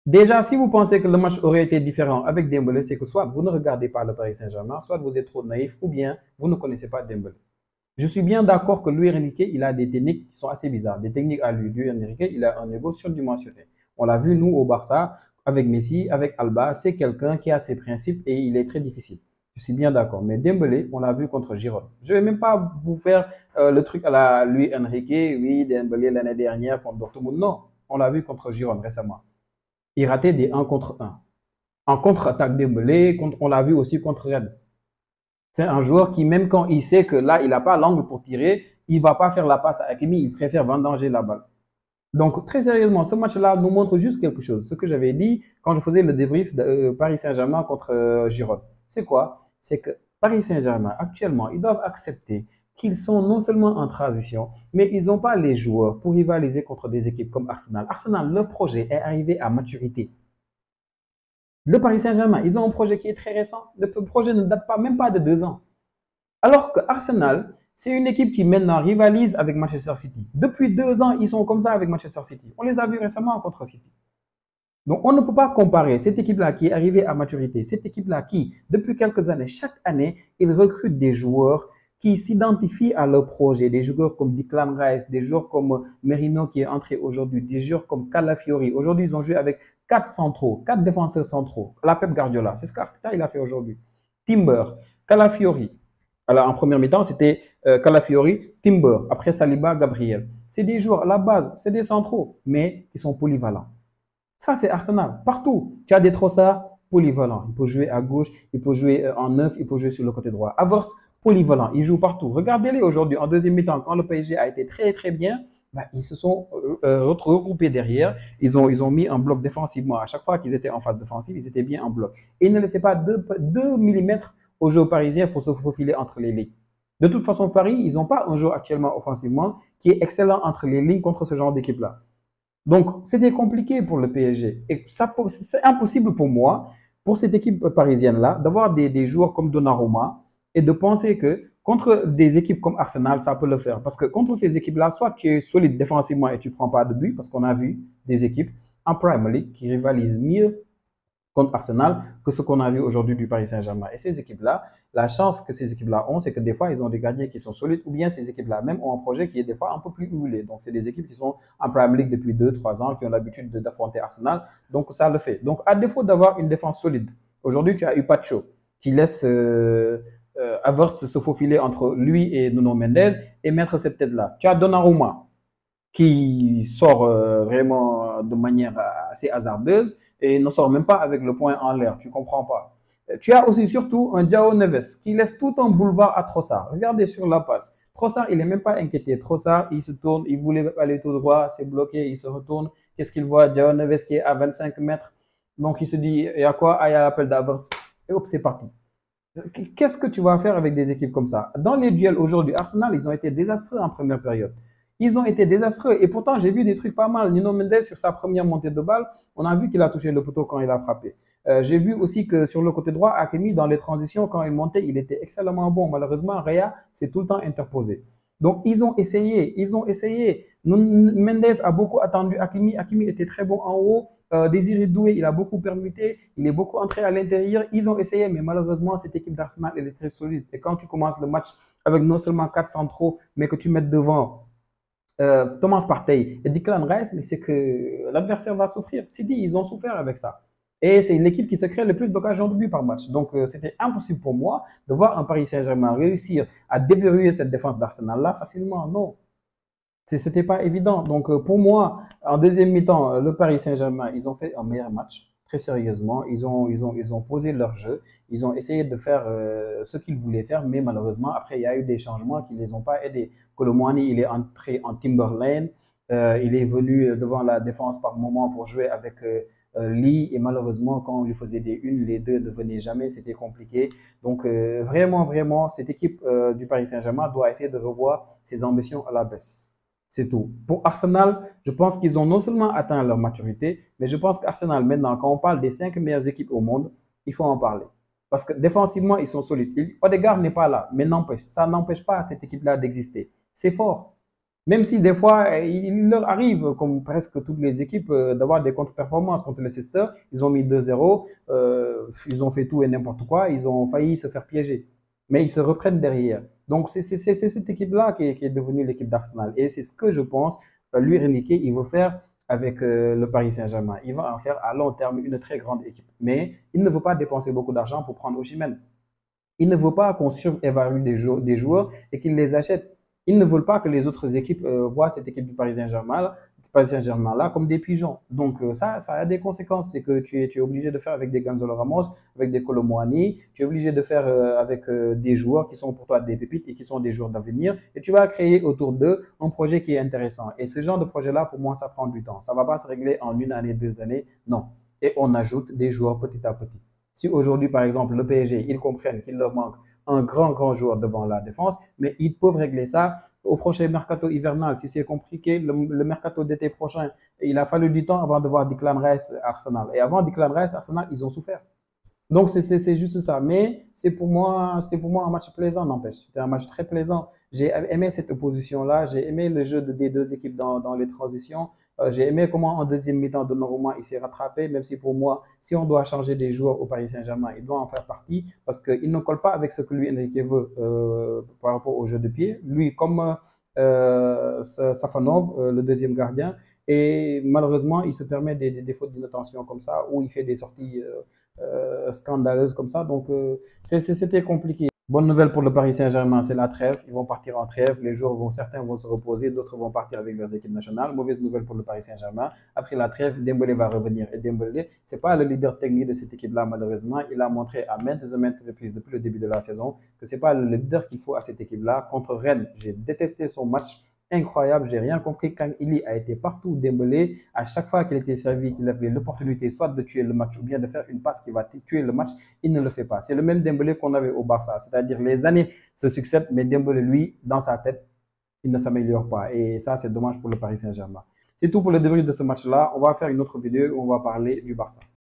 Déjà, si vous pensez que le match aurait été différent avec Dembélé, c'est que soit vous ne regardez pas le Paris Saint-Germain, soit vous êtes trop naïf, ou bien vous ne connaissez pas Dembélé. Je suis bien d'accord que Luis Enrique, il a des techniques qui sont assez bizarres. Des techniques à lui. Luis Enrique, il a un ego surdimensionné. On l'a vu, nous, au Barça, avec Messi, avec Alba, c'est quelqu'un qui a ses principes et il est très difficile. Je suis bien d'accord. Mais Dembélé, on l'a vu contre Giron. Je ne vais même pas vous faire le truc à la Luis Enrique. Oui, Dembélé l'année dernière contre Dortmund. Non, on l'a vu contre Giron récemment. Il ratait des 1 contre 1. En contre-attaque Dembélé, on l'a vu aussi contre Rennes. C'est un joueur qui, même quand il sait que là, il n'a pas l'angle pour tirer, il ne va pas faire la passe à Hakimi, il préfère vendanger la balle. Donc, très sérieusement, ce match-là nous montre juste quelque chose. Ce que j'avais dit quand je faisais le débrief de Paris Saint-Germain contre Giron. C'est quoi? C'est que Paris Saint-Germain, actuellement, ils doivent accepter qu'ils sont non seulement en transition, mais ils n'ont pas les joueurs pour rivaliser contre des équipes comme Arsenal. Arsenal, leur projet est arrivé à maturité. Le Paris Saint-Germain, ils ont un projet qui est très récent. Le projet ne date pas même pas de 2 ans. Alors que Arsenal, c'est une équipe qui maintenant rivalise avec Manchester City. Depuis 2 ans, ils sont comme ça avec Manchester City. On les a vus récemment contre City. Donc, on ne peut pas comparer cette équipe-là qui est arrivée à maturité, cette équipe-là qui, depuis quelques années, chaque année, ils recrutent des joueurs qui s'identifient à leur projet, des joueurs comme Declan Rice, des joueurs comme Merino qui est entré aujourd'hui, des joueurs comme Calafiori. Aujourd'hui, ils ont joué avec 4 centraux, 4 défenseurs centraux. La Pep Guardiola, c'est ce qu'Arteta il a fait aujourd'hui. Timber, Calafiori. Alors, en première mi-temps, c'était Calafiori, Timber. Après, Saliba, Gabriel. C'est des joueurs à la base, c'est des centraux, mais qui sont polyvalents. Ça, c'est Arsenal. Partout. Tu as des Trossards polyvalents. Il peut jouer à gauche, il peut jouer en neuf, il peut jouer sur le côté droit. Havertz, polyvalent. Il joue partout. Regardez-les aujourd'hui, en deuxième mi-temps, quand le PSG a été très, très bien, bah, ils se sont regroupés derrière. Ils ont mis un bloc défensivement. À chaque fois qu'ils étaient en phase défensive, ils étaient bien en bloc. Et ils ne laissaient pas 2 millimètres aux joueurs parisiens pour se faufiler entre les lignes. De toute façon, Paris, ils n'ont pas un joueur actuellement offensivement qui est excellent entre les lignes contre ce genre d'équipe-là. Donc, c'était compliqué pour le PSG. Et c'est impossible pour moi, pour cette équipe parisienne-là, d'avoir des joueurs comme Donnarumma et de penser que contre des équipes comme Arsenal, ça peut le faire. Parce que contre ces équipes-là, soit tu es solide défensivement et tu ne prends pas de but, parce qu'on a vu des équipes en Premier League qui rivalisent mieux contre Arsenal que ce qu'on a vu aujourd'hui du Paris Saint-Germain. Et ces équipes-là, la chance que ces équipes-là ont, c'est que des fois, ils ont des gardiens qui sont solides, ou bien ces équipes-là même ont un projet qui est des fois un peu plus huilé. Donc, c'est des équipes qui sont en Premier League depuis 2, 3 ans, qui ont l'habitude d'affronter Arsenal. Donc, ça le fait. Donc, à défaut d'avoir une défense solide, aujourd'hui, tu as eu Pacho qui laisse Havertz se faufiler entre lui et Nuno Mendes et mettre cette tête-là. Tu as Donnarumma qui sort vraiment de manière assez hasardeuse et ne sort même pas avec le point en l'air. Tu ne comprends pas. Tu as aussi surtout un João Neves qui laisse tout un boulevard à Trossard. Regardez sur la passe. Trossard, il n'est même pas inquiété. Trossard, il se tourne, il voulait aller tout droit, c'est bloqué, il se retourne. Qu'est-ce qu'il voit? João Neves qui est à 25 mètres. Donc il se dit, il y a quoi? Ah, il y a l'appel d'avance. Et hop, c'est parti. Qu'est-ce que tu vas faire avec des équipes comme ça? Dans les duels aujourd'hui, Arsenal, ils ont été désastreux en première période. Ils ont été désastreux. Et pourtant, j'ai vu des trucs pas mal. Nuno Mendes, sur sa première montée de balle, on a vu qu'il a touché le poteau quand il a frappé. J'ai vu aussi que sur le côté droit, Hakimi, dans les transitions, quand il montait, il était excellemment bon. Malheureusement, Raya s'est tout le temps interposé. Donc, ils ont essayé, ils ont essayé. Mendes a beaucoup attendu Hakimi. Hakimi était très bon en haut. Désiré Doué, il a beaucoup permuté. Il est beaucoup entré à l'intérieur. Ils ont essayé, mais malheureusement, cette équipe d'Arsenal, elle est très solide. Et quand tu commences le match avec non seulement 4 centraux, mais que tu mets devant Thomas Partey et Declan Rice, mais c'est que l'adversaire va souffrir. City, ils ont souffert avec ça. Et c'est l'équipe qui se crée le plus d'occasions de but par match. Donc, c'était impossible pour moi de voir un Paris Saint-Germain réussir à déverrouiller cette défense d'Arsenal-là facilement. Non, c'était pas évident. Donc, pour moi, en deuxième mi-temps, le Paris Saint-Germain, ils ont fait un meilleur match, très sérieusement. Ils ont posé leur jeu. Ils ont essayé de faire ce qu'ils voulaient faire, mais malheureusement, après, il y a eu des changements qui ne les ont pas aidés. Colomwani, il est entré en Timberlane. Il est venu devant la défense par moment pour jouer avec Lee. Et malheureusement, quand on lui faisait des unes, les deux ne venaient jamais. C'était compliqué. Donc, vraiment, vraiment, cette équipe du Paris Saint-Germain doit essayer de revoir ses ambitions à la baisse. C'est tout. Pour Arsenal, je pense qu'ils ont non seulement atteint leur maturité, mais je pense qu'Arsenal, maintenant, quand on parle des 5 meilleures équipes au monde, il faut en parler. Parce que défensivement, ils sont solides. Odegaard n'est pas là, mais n'empêche, ça n'empêche pas cette équipe-là d'exister. C'est fort. Même si des fois, il leur arrive, comme presque toutes les équipes, d'avoir des contre-performances contre Leicester. Ils ont mis 2-0, ils ont fait tout et n'importe quoi, ils ont failli se faire piéger. Mais ils se reprennent derrière. Donc, c'est cette équipe-là qui est devenue l'équipe d'Arsenal. Et c'est ce que je pense, lui, Renike, il veut faire avec le Paris Saint-Germain. Il va en faire à long terme une très grande équipe. Mais il ne veut pas dépenser beaucoup d'argent pour prendre Osimhen. Il ne veut pas qu'on surévalue des joueurs et qu'ils les achètent. Ils ne veulent pas que les autres équipes voient cette équipe du Paris Saint-Germain là comme des pigeons. Donc ça a des conséquences. C'est que tu es obligé de faire avec des Gonzalo Ramos, avec des Kolo Muani, tu es obligé de faire avec des joueurs qui sont pour toi des pépites et qui sont des joueurs d'avenir. Et tu vas créer autour d'eux un projet qui est intéressant. Et ce genre de projet-là, pour moi, ça prend du temps. Ça ne va pas se régler en une année, 2 années. Non. Et on ajoute des joueurs petit à petit. Si aujourd'hui, par exemple, le PSG, ils comprennent qu'il leur manque un grand joueur devant la défense, mais ils peuvent régler ça au prochain mercato hivernal. Si c'est compliqué, le mercato d'été prochain, il a fallu du temps avant de voir Declan Rice à Arsenal. Et avant Declan Rice, Arsenal, ils ont souffert. Donc c'est juste ça. Mais c'était pour moi un match plaisant, n'empêche. C'était un match très plaisant. J'ai aimé cette opposition-là. J'ai aimé le jeu des deux équipes dans les transitions. J'ai aimé comment en deuxième mi-temps, Donnarumma, il s'est rattrapé, même si pour moi, si on doit changer des joueurs au Paris Saint-Germain, il doit en faire partie parce qu'il ne colle pas avec ce que lui, Enrique, veut par rapport au jeu de pied. Lui, comme Safanov, le deuxième gardien, et malheureusement, il se permet des fautes d'inattention comme ça, ou il fait des sorties scandaleuses comme ça. Donc, c'était compliqué. Bonne nouvelle pour le Paris Saint-Germain, c'est la trêve. Ils vont partir en trêve. Les joueurs certains vont se reposer, d'autres vont partir avec leurs équipes nationales. Mauvaise nouvelle pour le Paris Saint-Germain. Après la trêve, Dembélé va revenir. Et Dembélé, c'est pas le leader technique de cette équipe-là, malheureusement. Il a montré à maintes et maintes reprises depuis le début de la saison que c'est pas le leader qu'il faut à cette équipe-là. Contre Rennes, j'ai détesté son match incroyable. J'ai rien compris quand il a été partout Dembélé. À chaque fois qu'il était servi, qu'il avait l'opportunité soit de tuer le match ou bien de faire une passe qui va tuer le match, il ne le fait pas. C'est le même Dembélé qu'on avait au Barça. C'est-à-dire les années se succèdent, mais Dembélé, lui, dans sa tête, il ne s'améliore pas. Et ça, c'est dommage pour le Paris Saint-Germain. C'est tout pour le débrief de ce match-là. On va faire une autre vidéo où on va parler du Barça.